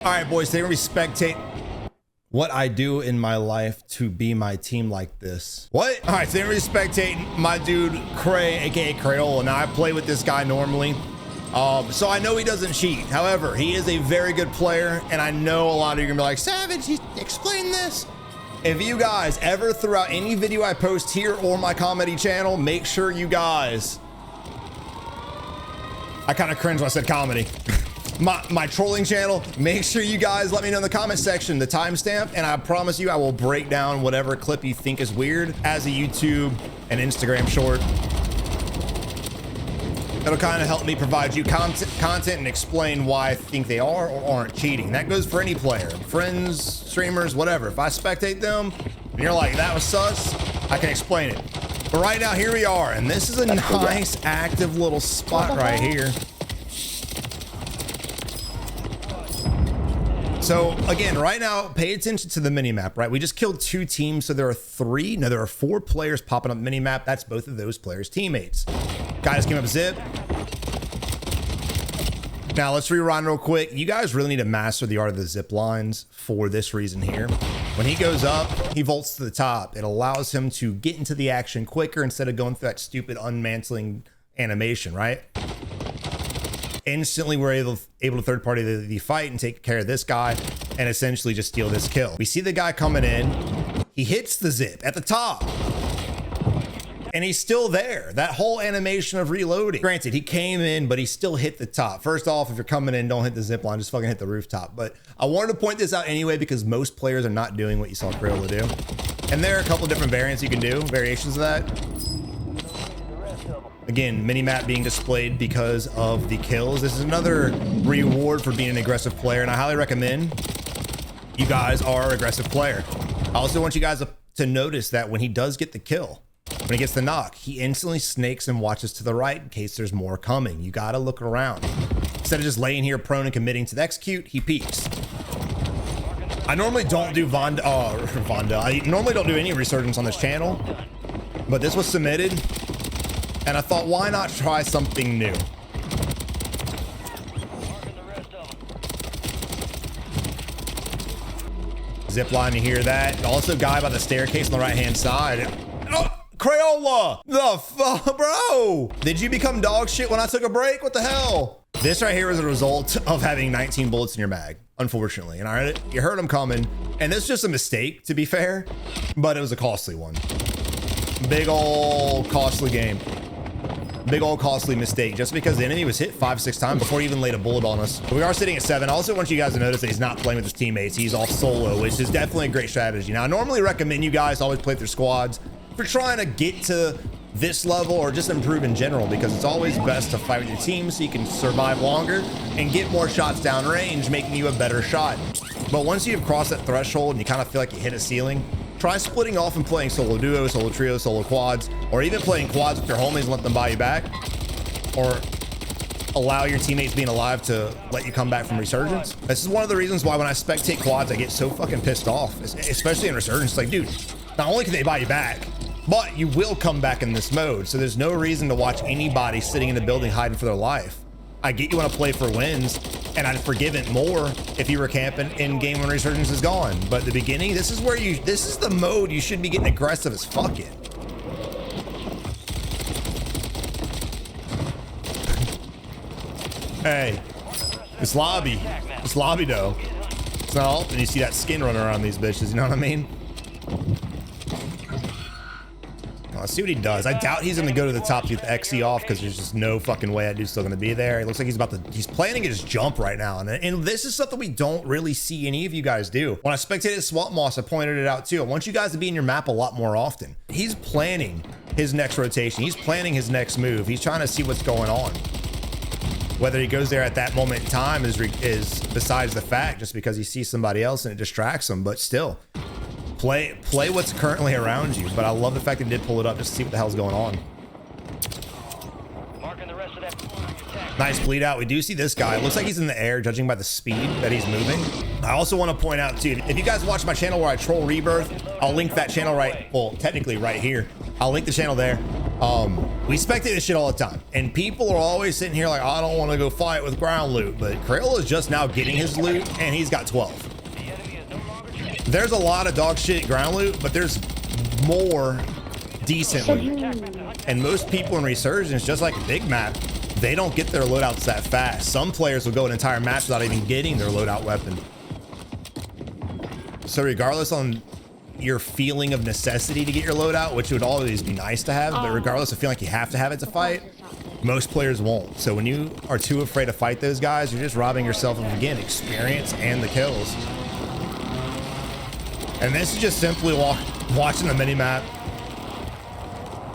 All right, boys, today we're gonna spectate what I do in my life to be my team like this. What? All right, today we're spectating my dude Cray, aka Crayola. Now I play with this guy normally, so I know he doesn't cheat. However, he is a very good player, and I know a lot of you are gonna be like, Savage, explain this. If you guys ever throughout any video I post here or my comedy channel, make sure you guys, I kind of cringe when I said comedy. My trolling channel, make sure you guys let me know in the comment section the timestamp, and I promise you I will break down whatever clip you think is weird as a YouTube and Instagram short. It'll kind of help me provide you content and explain why I think they are or aren't cheating. That goes for any player, friends, streamers, whatever. If I spectate them and you're like, that was sus, I can explain it. But right now, here we are, and this is a nice active little spot right here. So again, right now, pay attention to the mini map, right? We just killed 2 teams, so there are 4 players popping up mini map. That's both of those players' teammates. Guys came up zip. Now let's rewind real quick. You guys really need to master the art of the zip lines for this reason here. When he goes up, he vaults to the top. It allows him to get into the action quicker instead of going through that stupid unmantling animation, right? Instantly we're able to third party the fight and take care of this guy and essentially just steal this kill. We see the guy coming in, he hits the zip at the top and he's still there. That whole animation of reloading, granted he came in but he still hit the top. First off, if you're coming in, don't hit the zip line, just fucking hit the rooftop. But I wanted to point this out anyway because most players are not doing what you saw Crayola do, and there are a couple different variants you can do, variations of that. Again, minimap being displayed because of the kills. This is another reward for being an aggressive player, and I highly recommend you guys are an aggressive player. I also want you guys to notice that when he does get the kill, when he gets the knock, he instantly snakes and watches to the right in case there's more coming. You gotta look around. Instead of just laying here prone and committing to the execute, he peeks. I normally don't do I normally don't do any resurgence on this channel, but this was submitted. And I thought, why not try something new? Zip line, you hear that? Also, guy by the staircase on the right-hand side. Oh, Crayola! The fuck, bro? Did you become dog shit when I took a break? What the hell? This right here is a result of having 19 bullets in your mag, unfortunately. And you heard them coming. And this is just a mistake, to be fair, but it was a costly one. Big ol' costly game. Big old costly mistake just because the enemy was hit 5-6 times before he even laid a bullet on us. But we are sitting at 7. I also want you guys to notice that he's not playing with his teammates. He's off solo, which is definitely a great strategy. Now, I normally recommend you guys always play through squads if you're trying to get to this level or just improve in general, because it's always best to fight with your team so you can survive longer and get more shots down range, making you a better shot. But once you've crossed that threshold and you kind of feel like you hit a ceiling, try splitting off and playing solo duo, solo trio, solo quads, or even playing quads with your homies and let them buy you back, or allow your teammates being alive to let you come back from resurgence. This is one of the reasons why when I spectate quads, I get so fucking pissed off, especially in resurgence. Like, dude, not only can they buy you back, but you will come back in this mode. So there's no reason to watch anybody sitting in the building hiding for their life. I get you want to play for wins, and I'd forgive it more if you were camping in game when resurgence is gone. But at the beginning, this is the mode you should be getting aggressive as fuck in. Hey, this lobby though, it's not all, and you see that skin running around these bitches, you know what I mean? Let's see what he does. I doubt he's gonna go to the top to get the XC off because there's just no fucking way that dude's still gonna be there. It looks like he's planning his jump right now. And this is something we don't really see any of you guys do. When I spectated Swamp Moss, I pointed it out too. I want you guys to be in your map a lot more often. He's planning his next rotation. He's planning his next move. He's trying to see what's going on. Whether he goes there at that moment in time is besides the fact, just because he sees somebody else and it distracts him, but still. Play what's currently around you, but I love the fact that he did pull it up just to see what the hell's going on. Nice bleed out. We do see this guy. It looks like he's in the air, judging by the speed that he's moving. I also want to point out too, if you guys watch my channel where I troll Rebirth, I'll link that channel technically right here. I'll link the channel there. We spectate this shit all the time, and people are always sitting here like, I don't want to go fight with ground loot, but Crayola is just now getting his loot, and he's got 12. There's a lot of dog shit ground loot, but there's more decent loot. And most people in Resurgence, just like a big map, they don't get their loadouts that fast. Some players will go an entire match without even getting their loadout weapon. So regardless on your feeling of necessity to get your loadout, which would always be nice to have, but regardless of feeling like you have to have it to fight, most players won't. So when you are too afraid to fight those guys, you're just robbing yourself of, again, experience and the kills. And this is just simply watching the mini-map.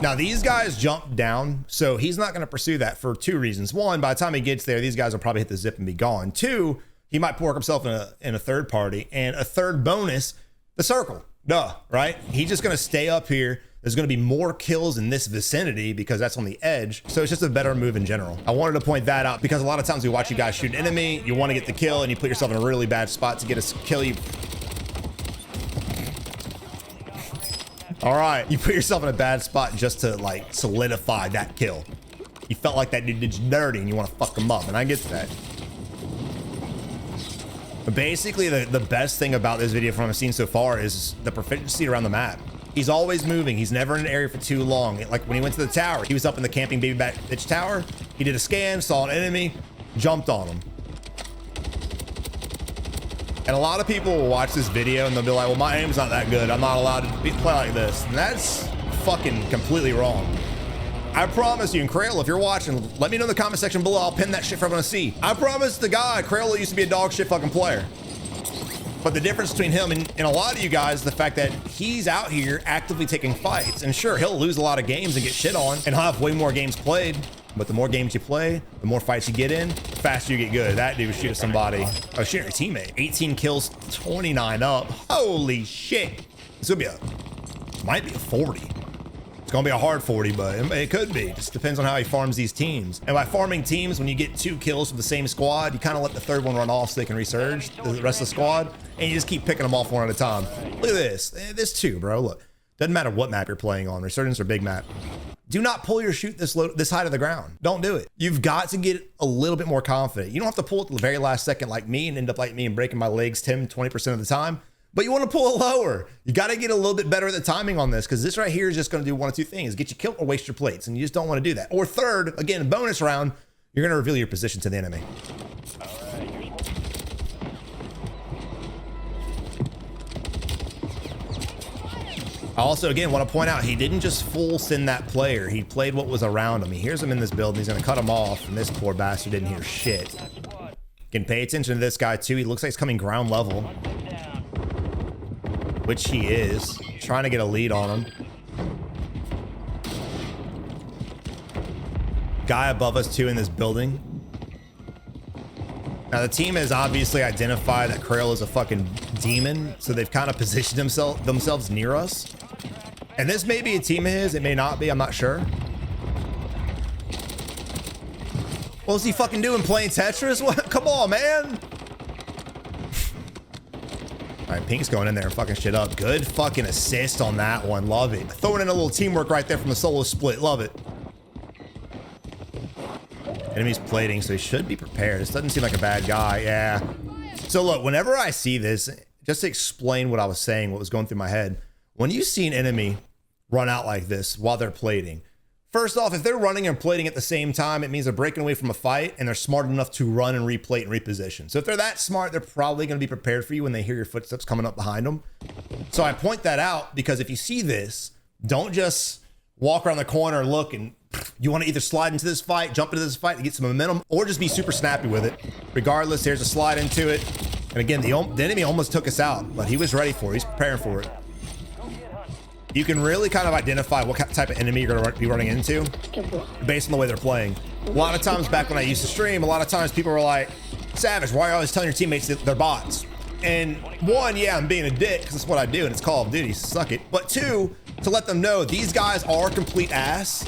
Now, these guys jump down, so he's not going to pursue that for two reasons. One, by the time he gets there, these guys will probably hit the zip and be gone. Two, he might work himself in a third party. And a third bonus, the circle. Duh, right? He's just going to stay up here. There's going to be more kills in this vicinity because that's on the edge. So it's just a better move in general. I wanted to point that out because a lot of times we watch you guys shoot an enemy, you want to get the kill, and you put yourself in a really bad spot to get a kill. All right, you put yourself in a bad spot just to like solidify that kill. You felt like that dude did you dirty and you want to fuck him up, and I get that. But basically, the best thing about this video from what I've seen so far is the proficiency around the map. He's always moving. He's never in an area for too long. Like when he went to the tower, he was up in the camping baby bitch tower. He did a scan, saw an enemy, jumped on him. And a lot of people will watch this video and they'll be like, well, my aim's not that good. I'm not allowed to play like this. And that's fucking completely wrong. I promise you, and Crayola, if you're watching, let me know in the comment section below. I'll pin that shit for everyone to see. I promise the guy, Crayola used to be a dog shit fucking player. But the difference between him and a lot of you guys is the fact that he's out here actively taking fights. And sure, he'll lose a lot of games and get shit on, and he'll have way more games played. But the more games you play, the more fights you get in, the faster you get good. That dude was shooting somebody. Oh, shooting a teammate. 18 kills, 29 up. Holy shit. This would be might be a 40. It's gonna be a hard 40, but it could be. Just depends on how he farms these teams. And by farming teams, when you get 2 kills from the same squad, you kind of let the third one run off so they can resurge the rest of the squad, and you just keep picking them off one at a time. Look at this. This too, bro. Look, doesn't matter what map you're playing on, Resurgence or big map. Do not pull your shoot this high to the ground. Don't do it. You've got to get a little bit more confident. You don't have to pull it to the very last second like me and end up like me and breaking my legs 10, 20% of the time. But you want to pull it lower. You got to get a little bit better at the timing on this, because this right here is just going to do one of two things: get you killed or waste your plates, and you just don't want to do that. Or third, again, bonus round, you're going to reveal your position to the enemy. I also, again, want to point out, he didn't just full send that player. He played what was around him. He hears him in this building. He's going to cut him off, and this poor bastard didn't hear shit. Can pay attention to this guy, too. He looks like he's coming ground level, which he is. Trying to get a lead on him. Guy above us, too, in this building. Now, the team has obviously identified that Crayola is a fucking demon, so they've kind of positioned themselves near us. And this may be a team of his, it may not be, I'm not sure. What was he fucking doing, playing Tetris? What? Come on, man. All right, Pink's going in there and fucking shit up. Good fucking assist on that one, love it. Throwing in a little teamwork right there from the solo split, love it. Enemy's plating, so he should be prepared. This doesn't seem like a bad guy, yeah. So look, whenever I see this, just to explain what I was saying, what was going through my head, when you see an enemy run out like this while they're plating, first off, if they're running and plating at the same time, it means they're breaking away from a fight and they're smart enough to run and replate and reposition. So if they're that smart, they're probably going to be prepared for you when they hear your footsteps coming up behind them. So I point that out because if you see this, don't just walk around the corner and look, and you want to either slide into this fight, jump into this fight to get some momentum, or just be super snappy with it. Regardless, here's a slide into it. And again, the enemy almost took us out, but he was ready for it. He's preparing for it. You can really kind of identify what type of enemy you're going to be running into based on the way they're playing. A lot of times back when I used to stream, a lot of times people were like, Savage, why are you always telling your teammates that they're bots? And one, yeah, I'm being a dick because it's what I do and it's Call of Duty, suck it. But two, to let them know these guys are complete ass.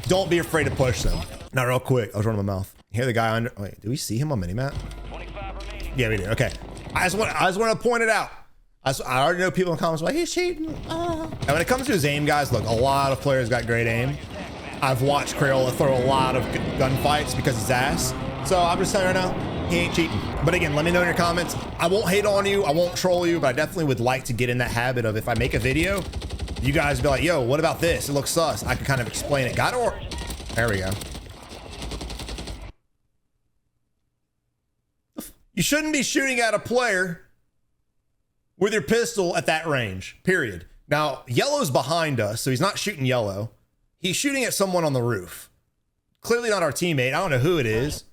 Don't be afraid to push them. Now, real quick, I was running my mouth. Hear the guy under, wait, do we see him on minimap? Yeah, we do, okay. I just want to point it out. I already know people in the comments like, he's cheating. And when it comes to his aim, guys, look, a lot of players got great aim. I've watched Crayola throw a lot of gunfights because he's ass. So I'm just telling you right now, he ain't cheating. But again, let me know in your comments. I won't hate on you. I won't troll you, but I definitely would like to get in that habit of if I make a video, you guys be like, yo, what about this? It looks sus. I can kind of explain it. There we go. You shouldn't be shooting at a player with your pistol at that range, period. Now, yellow's behind us, so he's not shooting yellow. He's shooting at someone on the roof. Clearly not our teammate. I don't know who it is,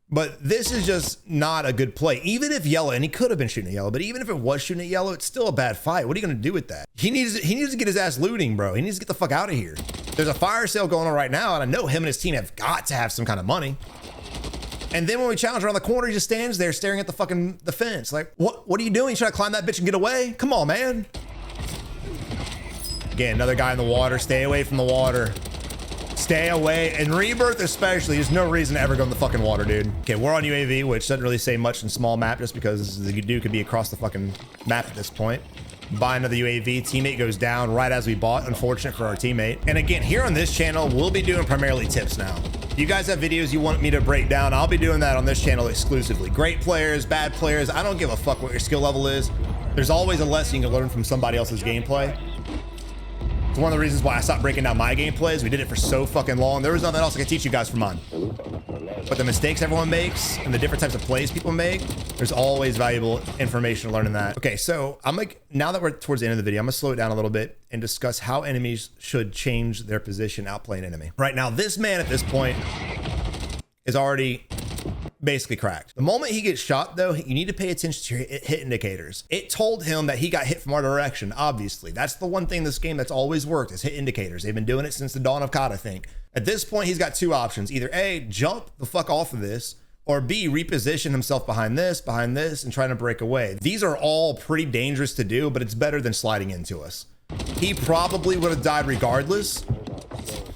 but this is just not a good play. Even if yellow, and he could have been shooting at yellow, but even if it was shooting at yellow, it's still a bad fight. What are you going to do with that? He needs to get his ass looting, bro. He needs to get the fuck out of here. There's a fire sale going on right now, and I know him and his team have got to have some kind of money. And then when we challenge around the corner, he just stands there staring at the fence. Like, what are you doing? You trying to climb that bitch and get away? Come on, man. Again, another guy in the water. Stay away from the water. Stay away. And Rebirth especially, there's no reason to ever go in the fucking water, dude. Okay, we're on UAV, which doesn't really say much in small map just because the dude could be across the fucking map at this point. Buy another UAV. Teammate goes down right as we bought. Unfortunate for our teammate. And again, here on this channel, we'll be doing primarily tips now. You guys have videos you want me to break down, I'll be doing that on this channel exclusively. Great players, bad players, I don't give a fuck what your skill level is. There's always a lesson you can learn from somebody else's gameplay. It's one of the reasons why I stopped breaking down my gameplays. We did it for so fucking long. There was nothing else I could teach you guys from mine. But the mistakes everyone makes and the different types of plays people make, there's always valuable information learning that. Okay, so I'm like, now that we're towards the end of the video, I'm gonna slow it down a little bit and discuss how enemies should change their position outplaying enemy. Right now, this man at this point is already basically cracked. The moment he gets shot though, you need to pay attention to your hit indicators. It told him that he got hit from our direction, obviously. That's the one thing in this game that's always worked is hit indicators. They've been doing it since the dawn of COD, I think. At this point, he's got two options. Either A, jump the fuck off of this, or B, reposition himself behind this, and trying to break away. These are all pretty dangerous to do, but it's better than sliding into us. He probably would have died regardless,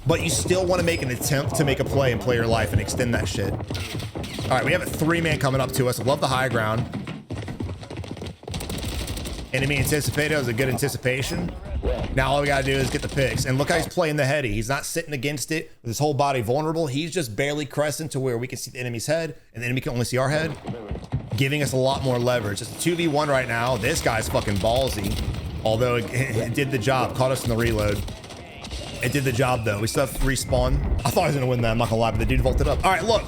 but you still want to make an attempt to make a play and play your life and extend that shit. All right, we have a 3-man coming up to us. I love the high ground. Enemy anticipated. It was a good anticipation. Now all we gotta do is get the picks. And look how he's playing the heady. He's not sitting against it with his whole body vulnerable. He's just barely crescent to where we can see the enemy's head and the enemy can only see our head, giving us a lot more leverage. It's a 2v1 right now. This guy's fucking ballsy. Although it did the job, caught us in the reload. It did the job though. We still have respawn. I thought I was gonna win that, I'm not gonna lie, but the dude vaulted up. All right, look.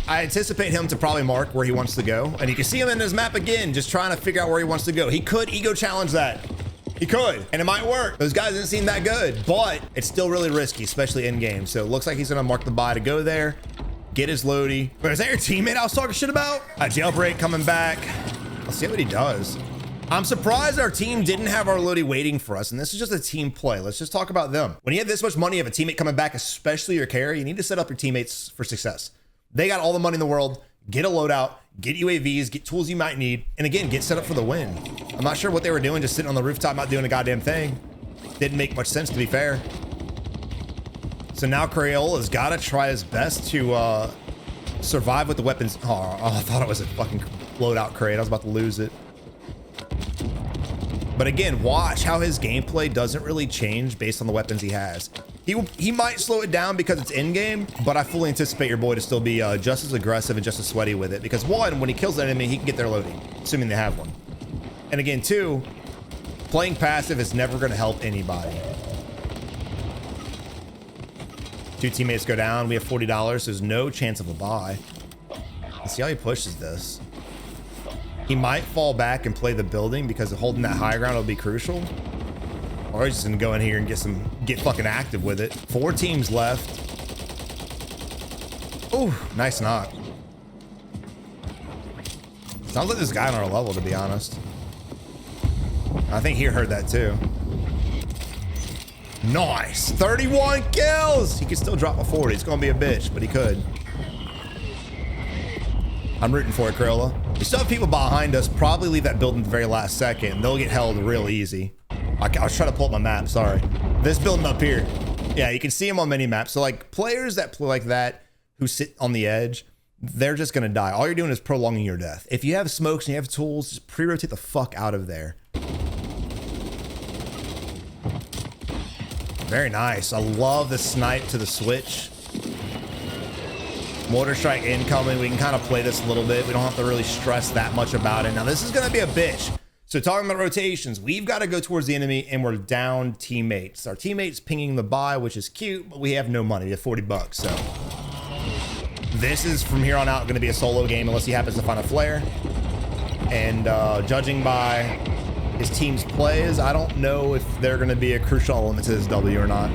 I anticipate him to probably mark where he wants to go. And you can see him in his map again, just trying to figure out where he wants to go. He could ego challenge that. He could, and it might work. Those guys didn't seem that good, but it's still really risky, especially in game. So it looks like he's gonna mark the buy to go there, get his loady. But is that your teammate I was talking shit about? A jailbreak coming back. Let's see what he does. I'm surprised our team didn't have our loady waiting for us, and this is just a team play. Let's just talk about them. When you have this much money, you have a teammate coming back, especially your carry, you need to set up your teammates for success. They got all the money in the world. Get a loadout, get UAVs, get tools you might need, and again, get set up for the win. I'm not sure what they were doing, just sitting on the rooftop, not doing a goddamn thing. Didn't make much sense, to be fair. So now Crayola's got to try his best to survive with the weapons. Oh, I thought it was a fucking loadout crate. I was about to lose it. But again, watch how his gameplay doesn't really change based on the weapons he has. He might slow it down because it's in game, but I fully anticipate your boy to still be just as aggressive and just as sweaty with it. Because one, when he kills an enemy, he can get their loading, assuming they have one. And again, two, playing passive is never going to help anybody. Two teammates go down. We have $40. There's no chance of a buy. Let's see how he pushes this. He might fall back and play the building because holding that high ground will be crucial. Or he's just gonna go in here and get fucking active with it. 4 teams left. Ooh, nice knock. Sounds like this guy on our level, to be honest. I think he heard that too. Nice, 31 kills. He could still drop a 40. It's gonna be a bitch, but he could. I'm rooting for it, Crayola. We still have people behind us. Probably leave that building at the very last second. They'll get held real easy. I was trying to pull up my map, sorry. This building up here. Yeah, you can see them on mini maps. So like players that play like that, who sit on the edge, they're just gonna die. All you're doing is prolonging your death. If you have smokes and you have tools, just pre-rotate the fuck out of there. Very nice. I love the snipe to the switch. Mortar strike incoming. We can kind of play this a little bit. We don't have to really stress that much about it. Now, this is going to be a bitch. So talking about rotations, we've got to go towards the enemy and we're down teammates. Our teammates pinging the buy, which is cute, but we have no money. We have 40 bucks. So this is from here on out going to be a solo game unless he happens to find a flare. And judging by his team's plays, I don't know if they're going to be a crucial element to this W or not.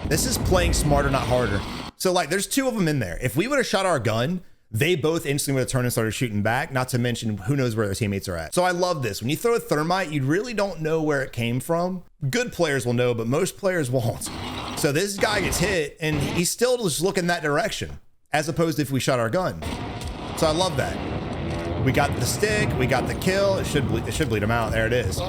This is playing smarter, not harder. So like there's two of them in there. If we would have shot our gun, they both instantly would have turned and started shooting back, not to mention who knows where their teammates are at. So I love this. When you throw a thermite, you really don't know where it came from. Good players will know, but most players won't. So this guy gets hit and he's still just looking that direction as opposed to if we shot our gun. So I love that. We got the stick, we got the kill. It should bleed him out. There it is.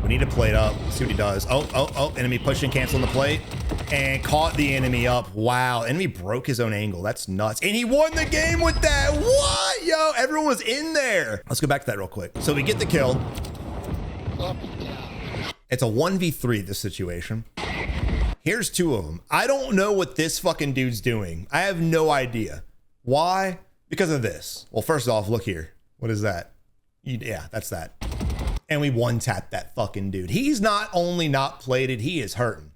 We need to plate up. See what he does. Oh, enemy pushing, canceling the plate, and caught the enemy up. Wow, enemy broke his own angle. That's nuts. And he won the game with that. What? Yo, everyone was in there. Let's go back to that real quick. So we get the kill. It's a 1v3, this situation. Here's two of them. I don't know what this fucking dude's doing. I have no idea. Why? Because of this. Well, first off, look here. What is that? Yeah, that's that. And we one-tapped that fucking dude. He's not only not plated, he is hurting.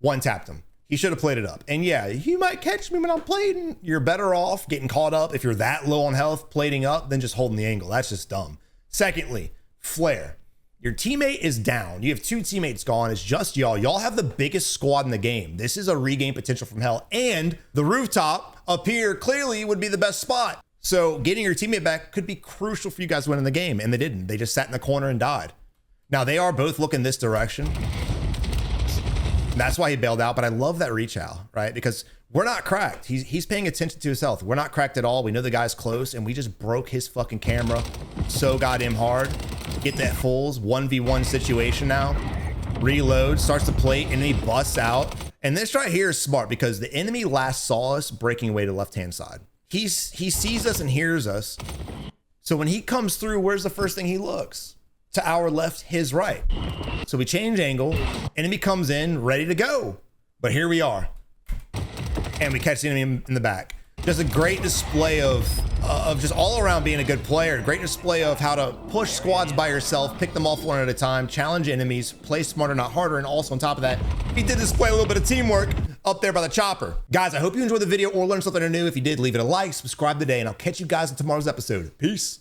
One-tapped him. He should have played it up. And yeah, you might catch me when I'm plating. You're better off getting caught up if you're that low on health, plating up, than just holding the angle. That's just dumb. Secondly, flare. Your teammate is down. You have two teammates gone. It's just y'all. Y'all have the biggest squad in the game. This is a regain potential from hell. And the rooftop up here clearly would be the best spot. So getting your teammate back could be crucial for you guys winning the game. And they didn't. They just sat in the corner and died. Now they are both looking this direction. That's why he bailed out. But I love that reach out, right? Because we're not cracked. He's paying attention to his health. We're not cracked at all. We know the guy's close and we just broke his fucking camera so goddamn hard. Get that fulls 1v1 situation now. Reload, starts to plate, and then he busts out. And this right here is smart because the enemy last saw us breaking away to the left-hand side. He sees us and hears us. So when he comes through, where's the first thing he looks? To our left, his right. So we change angle, enemy comes in, ready to go. But here we are. And we catch the enemy in the back. Just a great display of just all around being a good player. Great display of how to push squads by yourself, pick them off one at a time, challenge enemies, play smarter, not harder. And also on top of that, he did display a little bit of teamwork up there by the chopper. Guys, I hope you enjoyed the video or learned something new. If you did, leave it a like, subscribe today, and I'll catch you guys in tomorrow's episode. Peace.